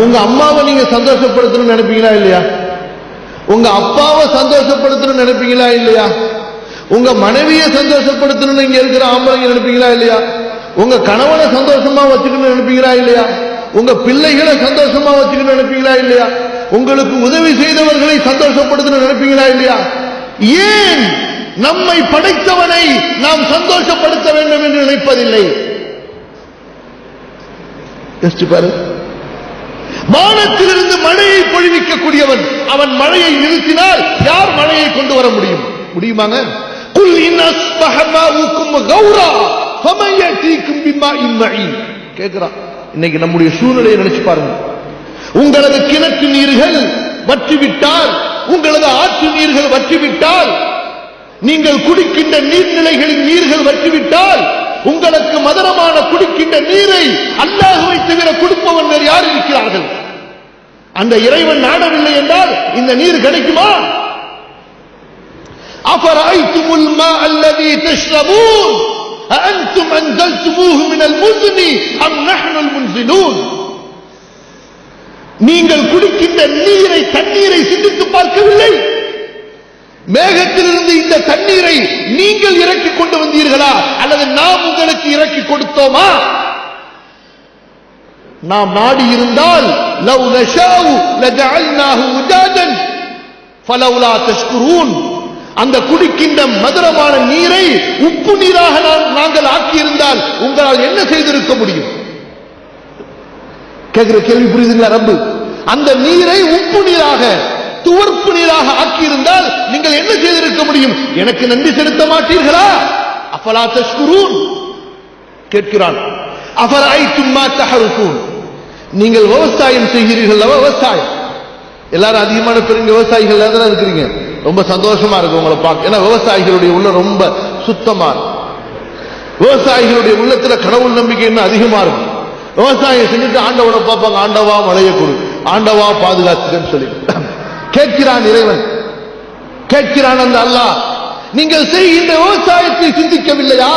உங்க அம்மாவை நீங்க சந்தோஷப்படுத்தணும்னு நினைப்பீங்களா இல்லையா? உங்க அப்பாவை சந்தோஷப்படுத்தணும்னு நினைப்பீங்களா இல்லையா? உங்க மனைவியை சந்தோஷப்படுத்தணும்னு இங்க இருக்கிற ஆம்பளைங்க நினைப்பீங்களா இல்லையா? உங்க கணவனை சந்தோஷமா வச்சுக்கணும்னு நினைப்பீங்களா இல்லையா? உங்க பிள்ளைகளை சந்தோஷமா வச்சுக்கணும்னு நினைப்பீங்களா இல்லையா? உங்களுக்கு உதவி செய்தவர்களை சந்தோஷப்படுத்தணும்னு நினைப்பீங்களா இல்லையா? ஏன் நம்மை படைத்தவனை நாம் சந்தோஷப்படுத்த வேண்டும் என்று நினைப்பதில்லை? பாரு, வானத்திலிருந்து மழையை பொழிவிக்கக்கூடியவன், அவன் மழையை நிறுத்தினால் யார் மழையை கொண்டு வர முடியும்? முடியுமாங்க? குல் இன் அஸ்பஹ மாஉக்கும் கௌரா ஃபமன் யதீக்கும் பிமாஇன் மஈன் கேக்குறான். இன்னைக்கு நம்முடைய சூழ்நிலையை நினைச்சு பாருங்க. உங்களது கிணற்று நீர்கள் வற்றிவிட்டால், உங்களது ஆற்று நீர்கள் வற்றிவிட்டால், நீங்கள் குடிக்கின்ற நீர்நிலைகளின் நீர்கள் வற்றிவிட்டால், உங்களுக்கு மதுரமான குடிக்கின்ற நீரை அல்லாஹ்வை தவிர கொடுப்பவன் வேறு யார் இருக்கிறார்கள்? அந்த இறைவன் நாடவில்லை என்றால் இந்த நீர் கிடைக்குமா? அஃபரைத்துமுல் மா அல்லதி தஷ்ரபூன் அஅன்தும் அன்ஸல்துமூஹு மினல் முஸ்னி அம் நஹ்னுல் முன்ஸிலூன். நீங்கள் குடிக்கின்ற நீரை, தண்ணீரை சிந்தித்து பார்க்கவில்லை? மேகத்திலிருந்து இந்த தண்ணீரை நீங்கள் இறக்கி கொண்டு வந்தீர்களா அல்லது நாம் உங்களுக்கு இறக்கி கொடுத்தோமா? நாம் நாடி இருந்தால் லவ் நஷாஉ லஜஅல்னாஹு உஜாஜன் ஃபலௌலா தஷ்குரூன். அந்த குடிக்கின்ற மதுரமான நீரை உப்பு நீராக நாங்கள் ஆக்கியிருந்தால் உங்களால் என்ன செய்திருக்க முடியும்? கேட்கிற கேள்வி புரியுதுங்களா? ரப்பு அந்த நீரை உப்பு நீராக, துவர்ப்பு நீராக ஆக்கியிருந்தால் நீங்கள் என்ன செய்திருக்க முடியும்? எனக்கு நன்றி செலுத்த மாட்டீர்களா? அஃபலா தஷ்குரூன் கேட்கிறான். அஃபரைத்தும் மா தஹருசூன், நீங்கள் விவசாயம் செய்கிறீர்கள். விவசாயம் எல்லாரும் அதிகமான பேர் விவசாயிகள் தான் இருக்கிறீங்க. ரொம்ப சந்தோஷமா இருக்கு உங்களை பார்க்க. ஏன்னா விவசாயிகளுடைய உள்ள ரொம்ப சுத்தமா இருக்கும். விவசாயிகளுடைய உள்ளத்துல கடவுள் நம்பிக்கை இன்னும் அதிகமா இருக்கும். விவசாயம் செஞ்சுட்டு ஆண்டவனை பார்ப்பாங்க, ஆண்டவா மழையை கொடு, ஆண்டவா பாதுகாத்துக்கன்னு சொல்லி கேட்கிறான் இறைவன். கேட்கிறான் அந்த அல்லாஹ், நீங்கள் செய்கின்ற விவசாயத்தை சிந்திக்கவில்லையா?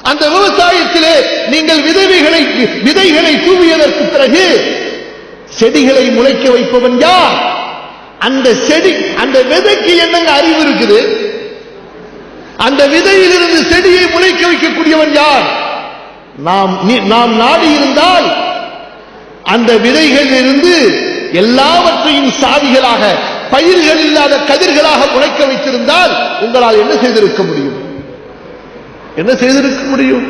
அந்த விவசாயத்திலே நீங்கள் விதைகளை தூவியதற்கு பிறகு செடிகளை முளைக்க வைப்பவன் யார்? அந்த செடி, அந்த விதைக்கு என்னங்க அறிவு இருக்குது? அந்த விதையிலிருந்து செடியை முளைக்க வைக்கக்கூடியவன் யார்? நாம் நாடி இருந்தால் அந்த விதைகளிலிருந்து எல்லாவற்றையும் சாதிகளாக, பயிர்கள் இல்லாத கதிர்களாக முளைக்க வைத்திருந்தால் உங்களால் என்ன செய்திருக்க முடியும்? என்ன செய்திருக்க முடியும்?